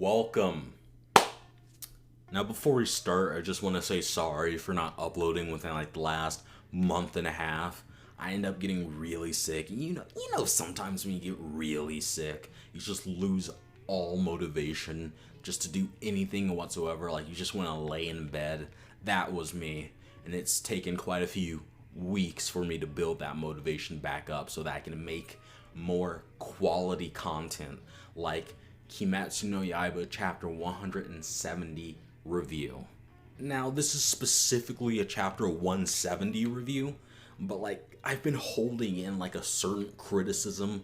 welcome. Now, before we start, I just want to say sorry for not uploading within like the last month and a half. I end up getting really sick. You know, sometimes when you get really sick, you just lose all motivation just to do anything whatsoever. Like you just want to lay in bed. That was me, and it's taken quite a few weeks for me to build that motivation back up so that I can make more quality content like Kimetsu no Yaiba chapter 170 review. Now, this is specifically a chapter 170 review, but like I've been holding in like a certain criticism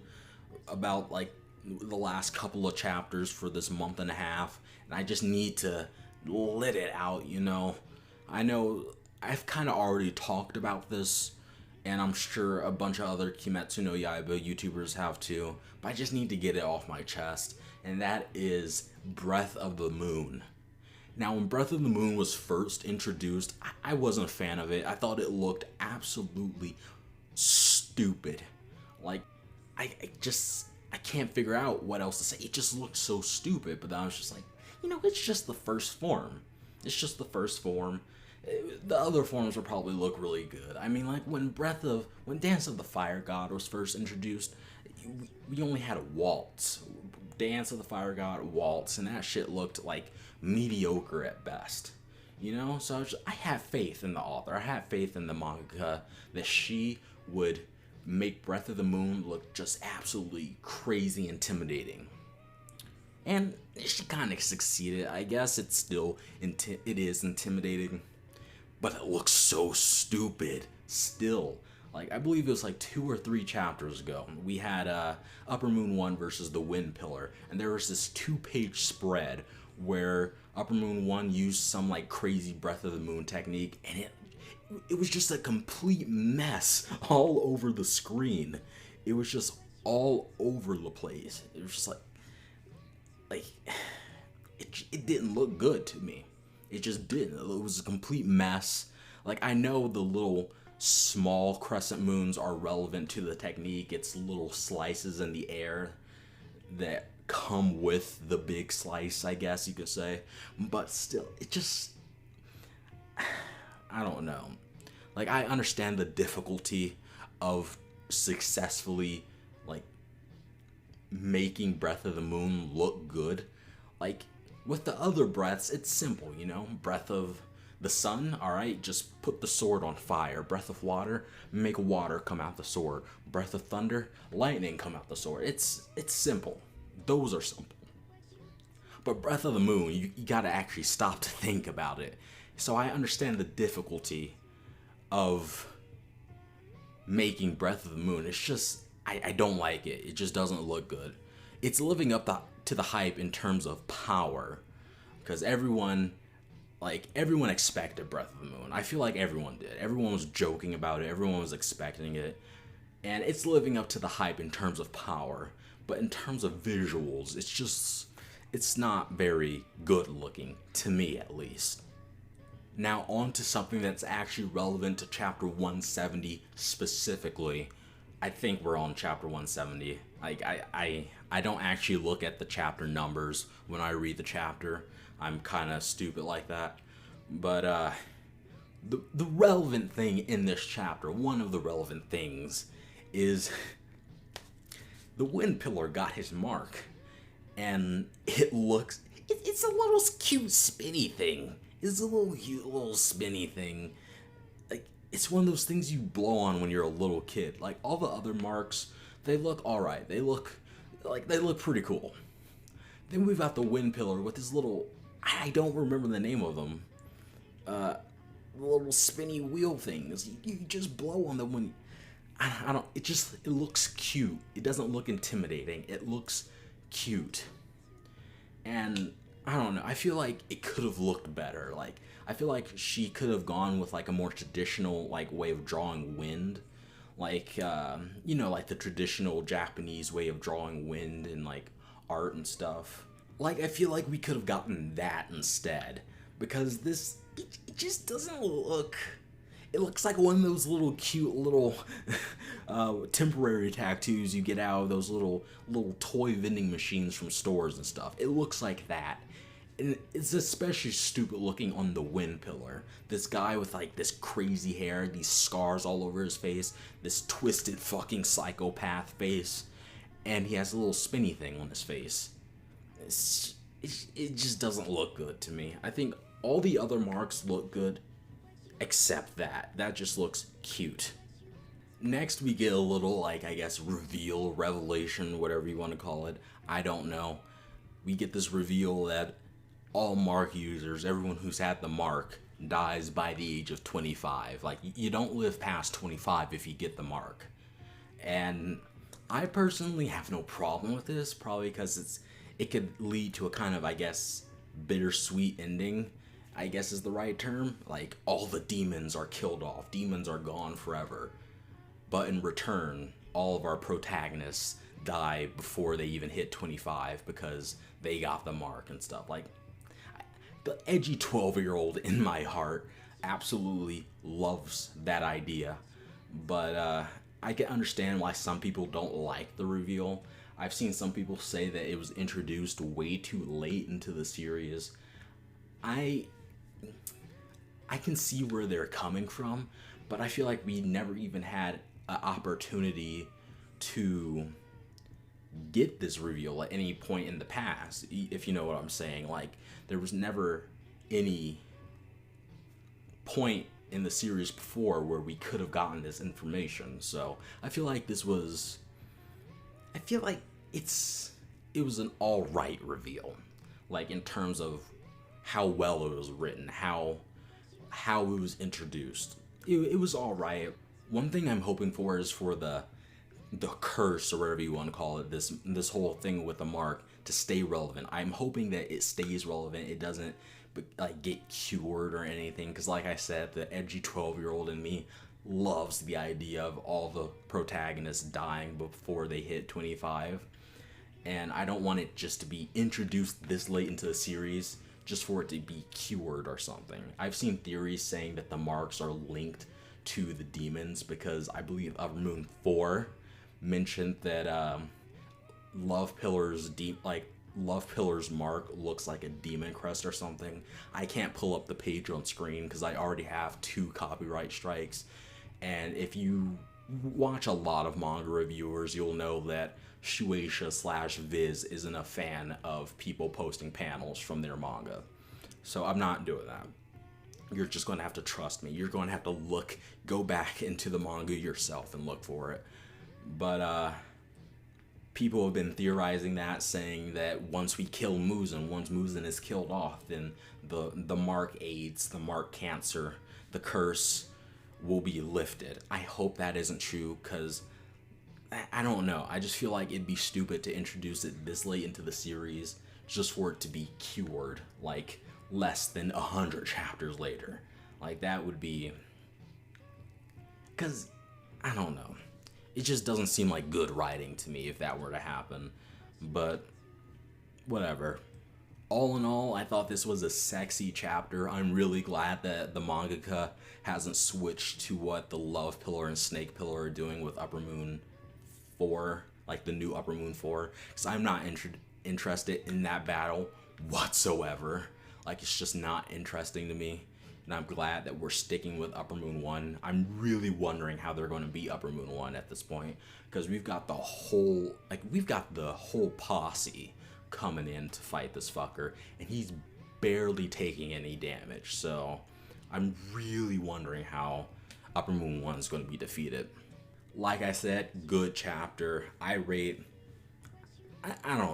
about like the last couple of chapters for this month and a half, and I just need to let it out, you know. I know I've kind of already talked about this, and I'm sure a bunch of other Kimetsu no Yaiba YouTubers have too, but I just need to get it off my chest, and that is Breath of the Moon. Now, when Breath of the Moon was first introduced, I wasn't a fan of it. I thought it looked absolutely stupid. Like, I can't figure out what else to say. It just looked so stupid, but then I was just like, it's just the first form. It's just the first form. The other forms will probably look really good. I mean, like when Dance of the Fire God was first introduced, we only had a waltz. Dance of the Fire God, waltz, and that shit looked like mediocre at best. So I have faith in the author. I have faith in the manga that she would make Breath of the Moon look just absolutely crazy intimidating. And she kind of succeeded. I guess it is intimidating, but it looks so stupid still. Like, I believe it was like 2 or 3 chapters ago, we had Upper Moon 1 versus the Wind Pillar, and there was this 2-page spread where Upper Moon 1 used some like crazy Breath of the Moon technique, and it was just a complete mess all over the screen. It was just all over the place. It was just like it didn't look good to me. It just didn't. It was a complete mess. Like, I know the little small crescent moons are relevant to the technique. It's little slices in the air that come with the big slice, I guess you could say. But still, it just, I don't know. Like, I understand the difficulty of successfully, like, making Breath of the Moon look good. Like, with the other breaths, it's simple, Breath of the sun, alright, just put the sword on fire. Breath of water, make water come out the sword. Breath of thunder, lightning come out the sword. It's simple. Those are simple. But Breath of the Moon, you gotta actually stop to think about it. So I understand the difficulty of making Breath of the Moon. It's just, I don't like it. It just doesn't look good. It's living up to the hype in terms of power, because everyone expected Breath of the Moon. I feel like everyone did. Everyone was joking about it. Everyone was expecting it. And it's living up to the hype in terms of power. But in terms of visuals, it's not very good looking, to me at least. Now on to something that's actually relevant to chapter 170 specifically. I think we're on chapter 170. Like, I don't actually look at the chapter numbers when I read the chapter. I'm kind of stupid like that. But the relevant thing in this chapter, one of the relevant things, is the Wind Pillar got his mark. And it's a little cute spinny thing. It's a little cute little spinny thing. Like, it's one of those things you blow on when you're a little kid. Like, all the other marks, they look alright. They look pretty cool. Then we've got the Wind Pillar with his little, I don't remember the name of them, little spinny wheel things. You just blow on them when, it looks cute. It doesn't look intimidating. It looks cute. And I don't know, I feel like it could have looked better. Like, I feel like she could have gone with like a more traditional like way of drawing wind. Like, like the traditional Japanese way of drawing wind and like art and stuff. Like, I feel like we could have gotten that instead, because it just doesn't look, It looks like one of those little cute little temporary tattoos you get out of those little toy vending machines from stores and stuff. It looks like that. And it's especially stupid looking on the wind pillar. This guy with like this crazy hair, these scars all over his face, this twisted fucking psychopath face, and he has a little spinny thing on his face. It just doesn't look good to me. I think all the other marks look good, except that. That just looks cute. Next, we get a little, like, I guess, reveal, revelation, whatever you want to call it. I don't know. We get this reveal that all mark users, everyone who's had the mark, dies by the age of 25. Like, you don't live past 25 if you get the mark. And I personally have no problem with this, probably because it could lead to a kind of, I guess, bittersweet ending, I guess is the right term. Like, all the demons are killed off. Demons are gone forever. But in return, all of our protagonists die before they even hit 25 because they got the mark and stuff. Like, the edgy 12-year-old in my heart absolutely loves that idea. But I can understand why some people don't like the reveal. I've seen some people say that it was introduced way too late into the series. I can see where they're coming from, but I feel like we never even had an opportunity to get this reveal at any point in the past, if you know what I'm saying. Like, there was never any point in the series before where we could have gotten this information. So I feel like it was an alright reveal, like in terms of how well it was written, how it was introduced. It was alright. One thing I'm hoping for is for the curse, or whatever you want to call it, this whole thing with the mark, to stay relevant. I'm hoping that it stays relevant. It doesn't like get cured or anything, because like I said, the edgy 12-year-old in me loves the idea of all the protagonists dying before they hit 25, and I don't want it just to be introduced this late into the series just for it to be cured or something. I've seen theories saying that the marks are linked to the demons, because I believe Upper Moon 4 mentioned that Love Pillar's mark looks like a demon crest or something. I can't pull up the page on screen because I already have 2 copyright strikes, and if you watch a lot of manga reviewers, you'll know that Shueisha/Viz isn't a fan of people posting panels from their manga. So I'm not doing that. You're just going to have to trust me. You're going to have to go back into the manga yourself and look for it. But people have been theorizing that, saying that once we kill Muzan, once Muzan is killed off, then the mark AIDS, the mark cancer, the curse will be lifted. I hope that isn't true, because I don't know. I just feel like it'd be stupid to introduce it this late into the series just for it to be cured, like, less than 100 chapters later. Like, that would be... because, I don't know. It just doesn't seem like good writing to me if that were to happen. But, whatever. All in all, I thought this was a sexy chapter. I'm really glad that the mangaka hasn't switched to what the Love Pillar and Snake Pillar are doing with Upper Moon 4, like the new Upper Moon 4, because I'm not interested in that battle whatsoever. Like, it's just not interesting to me, and I'm glad that we're sticking with Upper Moon 1. I'm really wondering how they're going to beat Upper Moon 1 at this point, because we've got the whole posse coming in to fight this fucker, and he's barely taking any damage. So I'm really wondering how Upper Moon 1 is going to be defeated. Like I said, good chapter. I don't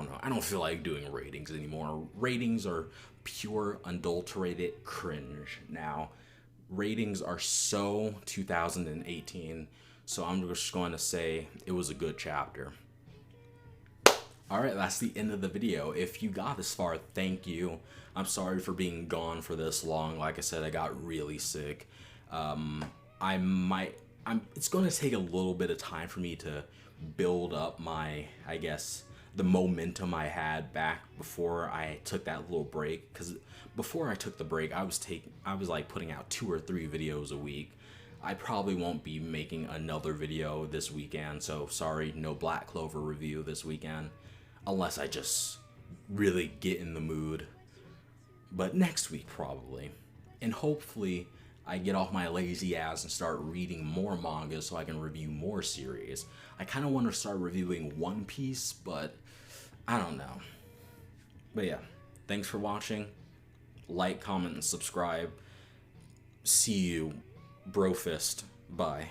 know. I don't feel like doing ratings anymore. Ratings are pure, unadulterated cringe now. Ratings are so 2018. So I'm just going to say it was a good chapter. Alright, that's the end of the video. If you got this far, thank you. I'm sorry for being gone for this long. Like I said, I got really sick. It's going to take a little bit of time for me to build up my, I guess, the momentum I had back before I took that little break. Because before I took the break, I was like putting out 2 or 3 videos a week. I probably won't be making another video this weekend, so sorry, no Black Clover review this weekend, unless I just really get in the mood. But next week probably. And hopefully I get off my lazy ass and start reading more manga so I can review more series. I kind of want to start reviewing One Piece, but I don't know. But yeah, thanks for watching. Like, comment, and subscribe. See you, Brofist. Bye.